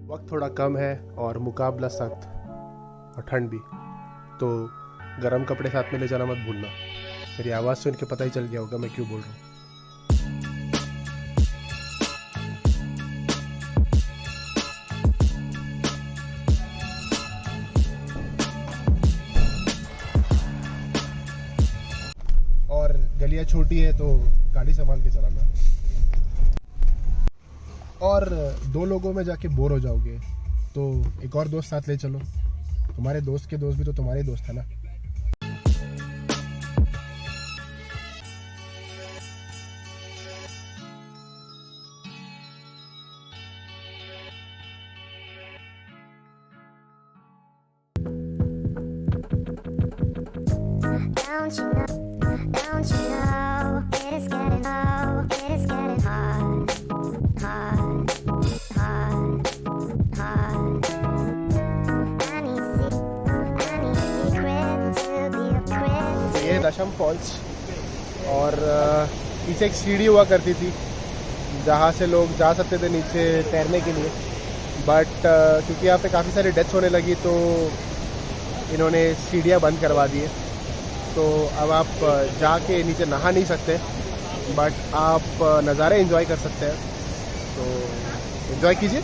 वक्त थोड़ा कम है और मुकाबला सख्त और ठंड भी, तो गर्म कपड़े साथ में ले जाना मत भूलना। मेरी आवाज़ सुन के पता ही चल गया होगा मैं क्यों बोल रहा हूँ। और गलियाँ छोटी है तो गाड़ी संभाल के चलाना। और दो लोगों में जाके बोर हो जाओगे तो एक और दोस्त साथ ले चलो। तुम्हारे दोस्त के दोस्त भी तो तुम्हारे दोस्त है ना। Don't you know, it is getting low, it is getting hard, hard, hard, hard. I need secrets to be a prince. ये दशम फॉल्स और पीछे एक सीढ़ी हुआ करती थी जहाँ से लोग जा सकते थे नीचे तैरने के लिए, बट क्योंकि यहाँ पे काफ़ी सारी डेथ्स होने लगी तो इन्होंने सीढ़ियाँ बंद करवा दी है। तो अब आप जाके नीचे नहा नहीं सकते, बट आप नज़ारे एंजॉय कर सकते हैं, तो एंजॉय कीजिए।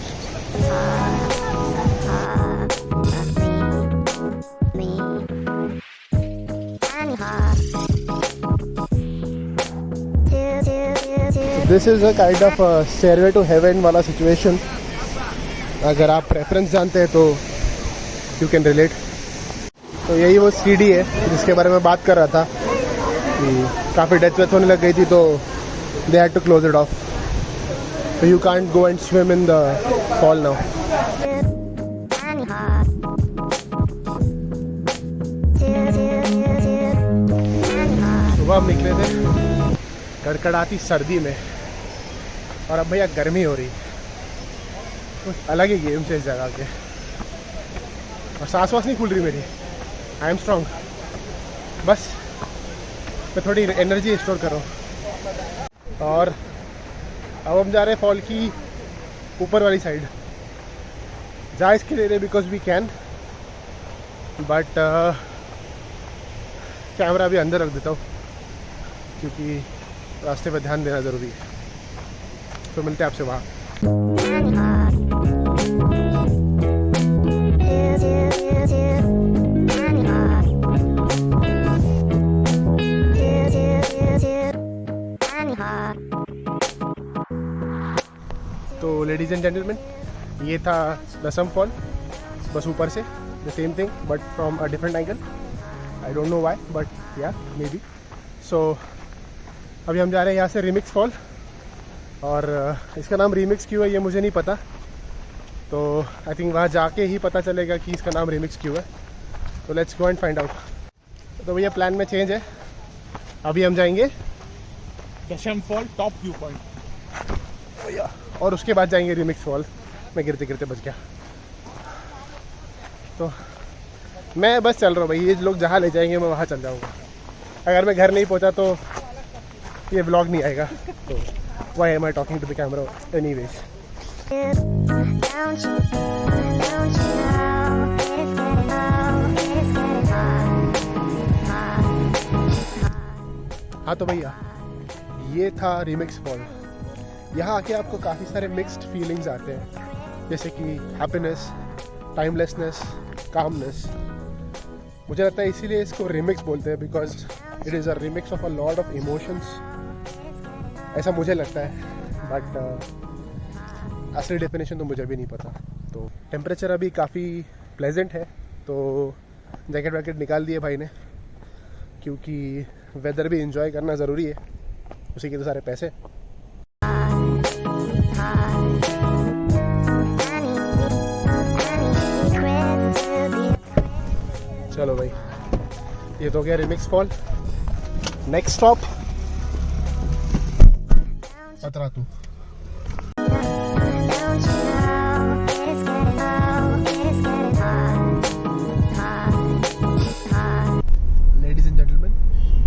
This is a kind of stairway to heaven वाला सिचुएशन। अगर आप प्रेफरेंस जानते हैं तो यू कैन रिलेट। तो यही वो सीढ़ी है जिसके बारे में बात कर रहा था कि काफ़ी डेथ होने लग गई थी तो they had to close it off. So you can't go and swim in the fall now. सुबह हम निकले थे कड़कड़ाती सर्दी में और अब भैया गर्मी हो रही, कुछ अलग ही गेम से इस जगह के। और सांस वास नहीं खुल रही मेरी। आई एम स्ट्रॉन्ग, बस मैं थोड़ी एनर्जी स्टोर करूँ। और अब हम जा रहे हैं फॉल की ऊपर वाली साइड। जा इसके ले रहे because we can, but camera भी अंदर रख देता हूँ क्योंकि रास्ते पे ध्यान देना ज़रूरी है। तो मिलते हैं आपसे वहाँ। तो लेडीज़ एंड जेंटलमैन, ये था दसम फॉल, बस ऊपर से the same thing but from a different angle. I don't know why but या मे बी। सो अभी हम जा रहे हैं यहाँ से रिमिक्स फॉल, और इसका नाम रिमिक्स क्यों है ये मुझे नहीं पता, तो आई थिंक वहाँ जाके ही पता चलेगा कि इसका नाम रिमिक्स क्यों है। तो let's go and find out. तो भैया प्लान में चेंज है, अभी हम जाएंगे दशम फॉल टॉप व्यू पॉइंट और उसके बाद जाएंगे रिमिक्स फॉल। मैं गिरते गिरते बच गया। तो मैं बस चल रहा हूँ भाई, ये लोग जहाँ ले जाएंगे मैं वहाँ चल जाऊँगा। अगर मैं घर नहीं पहुँचा तो ये व्लॉग नहीं आएगा। तो why am I talking to the camera anyways. हाँ तो भैया ये था रिमिक्स फॉल। यहाँ आके आपको काफ़ी सारे मिक्स्ड फीलिंग्स आते हैं, जैसे कि हैप्पीनेस, टाइमलेसनेस, कामनेस। मुझे लगता है इसीलिए इसको रिमिक्स बोलते हैं, because it is a remix of a lot of emotions, ऐसा मुझे लगता है। बट असली डेफिनेशन तो मुझे भी नहीं पता। तो टेम्परेचर अभी काफ़ी प्लेजेंट है, तो जैकेट वैकेट निकाल दिए भाई ने, क्योंकि वेदर भी इंजॉय करना ज़रूरी है, उसी के तो सारे पैसे। चलो भाई, ये तो गया remix fall. Next stop Patratu. Ladies and gentleman,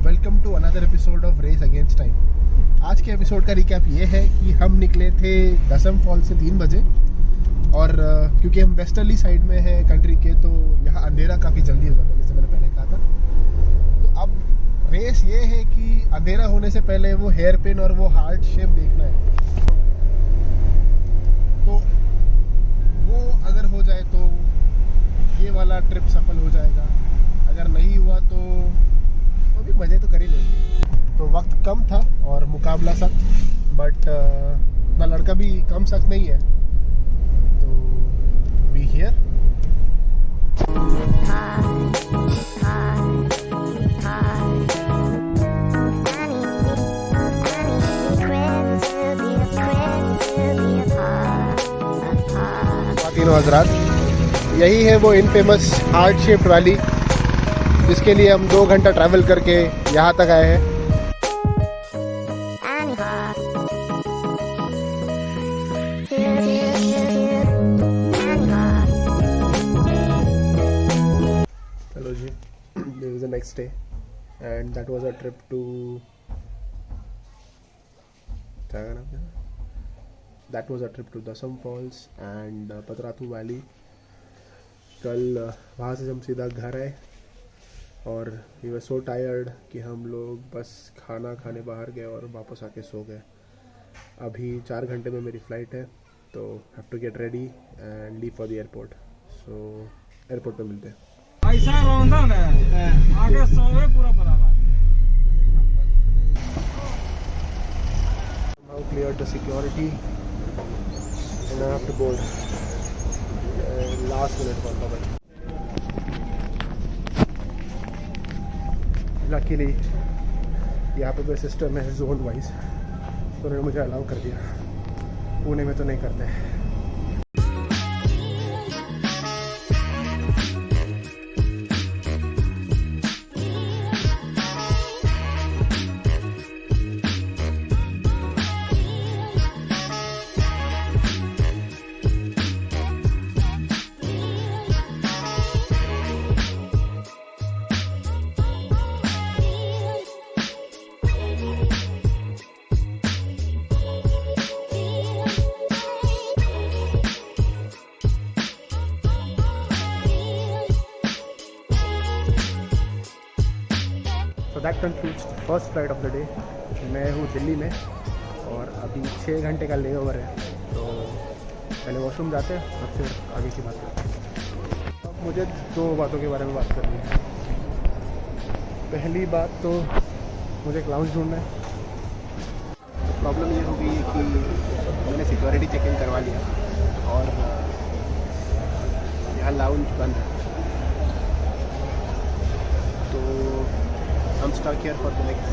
welcome to another episode of race against time. आज के एपिसोड का रिकैप ये है कि हम निकले थे दसम फॉल से 3 बजे और क्योंकि हम वेस्टर्ली साइड में हैं कंट्री के, तो यहाँ अंधेरा काफ़ी जल्दी हो जाता है, जैसे मैंने पहले कहा था। तो अब रेस ये है कि अंधेरा होने से पहले वो हेयर पिन और वो हार्ट शेप देखना है। तो वो अगर हो जाए तो ये वाला ट्रिप सफल हो जाएगा, अगर नहीं हुआ तो भी मज़े तो कर ही लेंगे। तो वक्त कम था और मुकाबला सख्त, बट उतना लड़का भी कम सख्त नहीं है। तो बी हियर। तीनों हजरात, यही है वो इनफेमस हार्ट शेप्ड वैली जिसके लिए हम 2 घंटा ट्रैवल करके यहाँ तक आए हैं। चलो जी, this is the next day and that was our trip to Dasam Falls and Patratu Valley। कल वहाँ से हम सीधा घर आए और we were so tired कि हम लोग बस खाना खाने बाहर गए और वापस आके सो गए। अभी 4 घंटे में मेरी फ़्लाइट है, तो have to get ready and leave for the airport. So airport पे मिलते हैं। ऐसा रौंदा ना आगे सोवे पूरा बराबर। Now cleared the security and I have to board. Last minute call cover. Luckily यहाँ पे कोई सिस्टम है जोन वाइज, तो उन्होंने मुझे अलाउ कर दिया। पुणे में तो नहीं करते। That concludes the first flight of the day. मैं हूँ दिल्ली में और अभी 6 घंटे का ले ओवर है, तो पहले वॉशरूम जाते हैं और फिर आगे की बात करते हैं। अब मुझे 2 बातों के बारे में बात करनी है। पहली बात तो मुझे एक लाउंज ढूंढना है। प्रॉब्लम ये हो गई कि मैंने सिक्योरिटी चेक इन करवा लिया और यहाँ लाउंज बंद है, तो I'm stuck here for the next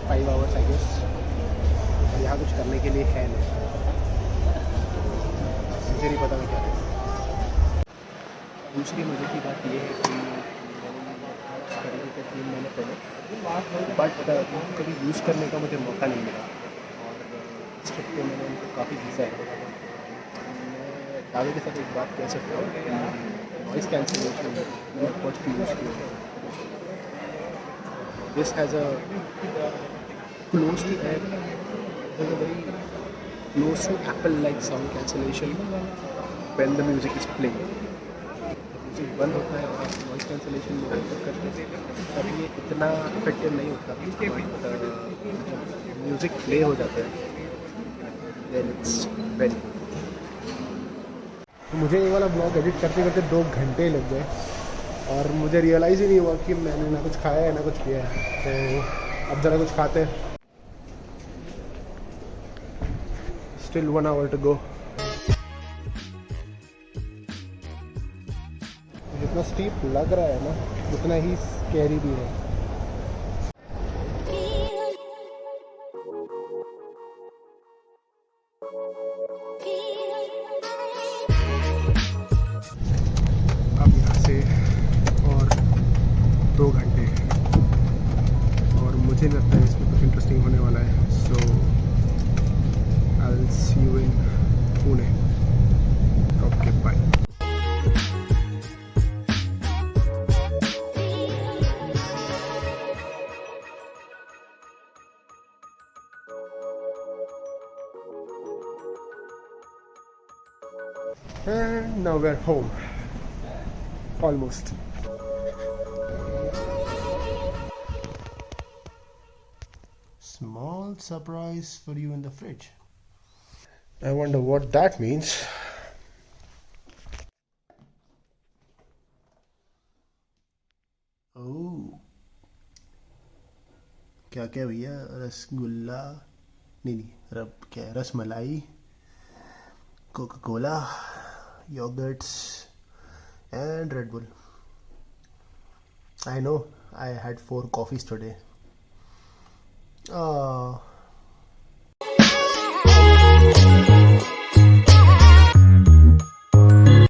5 hours I guess। और यहाँ कुछ करने के लिए है नहीं, मुझे नहीं पता मैं क्या करूँ। दूसरी मज़े की बात ये है कि करने के 3 महीने पहले, बट कभी यूज़ करने का मुझे मौका नहीं मिला और इस ट्रिप पे मैंने उनको काफ़ी घिसा है। मैं दावे के साथ एक बात कह सकता हूँ, नॉइस कैंसिलेशन मैंने बहुत यूज़ किया। This has a close to air, has a very close to Apple-like sound cancellation when the music is playing। Music बंद होता है और नॉइस कैंसिलेशन में करते हैं, तब ये इतना इफेक्टिव नहीं होता, जब म्यूज़िक प्ले हो जाता है then it's very। मुझे ये वाला ब्लॉग एडिट करते करते 2 घंटे लग गए और मुझे रियलाइज़ ही नहीं हुआ कि मैंने ना कुछ खाया है ना कुछ पिया है। तो अब ज़रा कुछ खाते हैं। Still 1 hour to go। जितना स्टीप लग रहा है ना, उतना ही स्कैरी भी है। अब यहाँ से और 2 घंटे और मुझे लगता है इसमें कुछ इंटरेस्टिंग होने वाला है। So I will see you in Pune. Okay bye. And now we're home. Almost. Small surprise for you in the fridge. I wonder what that means. Oh, क्या क्या भैया? रसगुल्ला नहीं, रब क्या है, rasmalai, Coca Cola, yogurts, and Red Bull. I know I had 4 coffees today.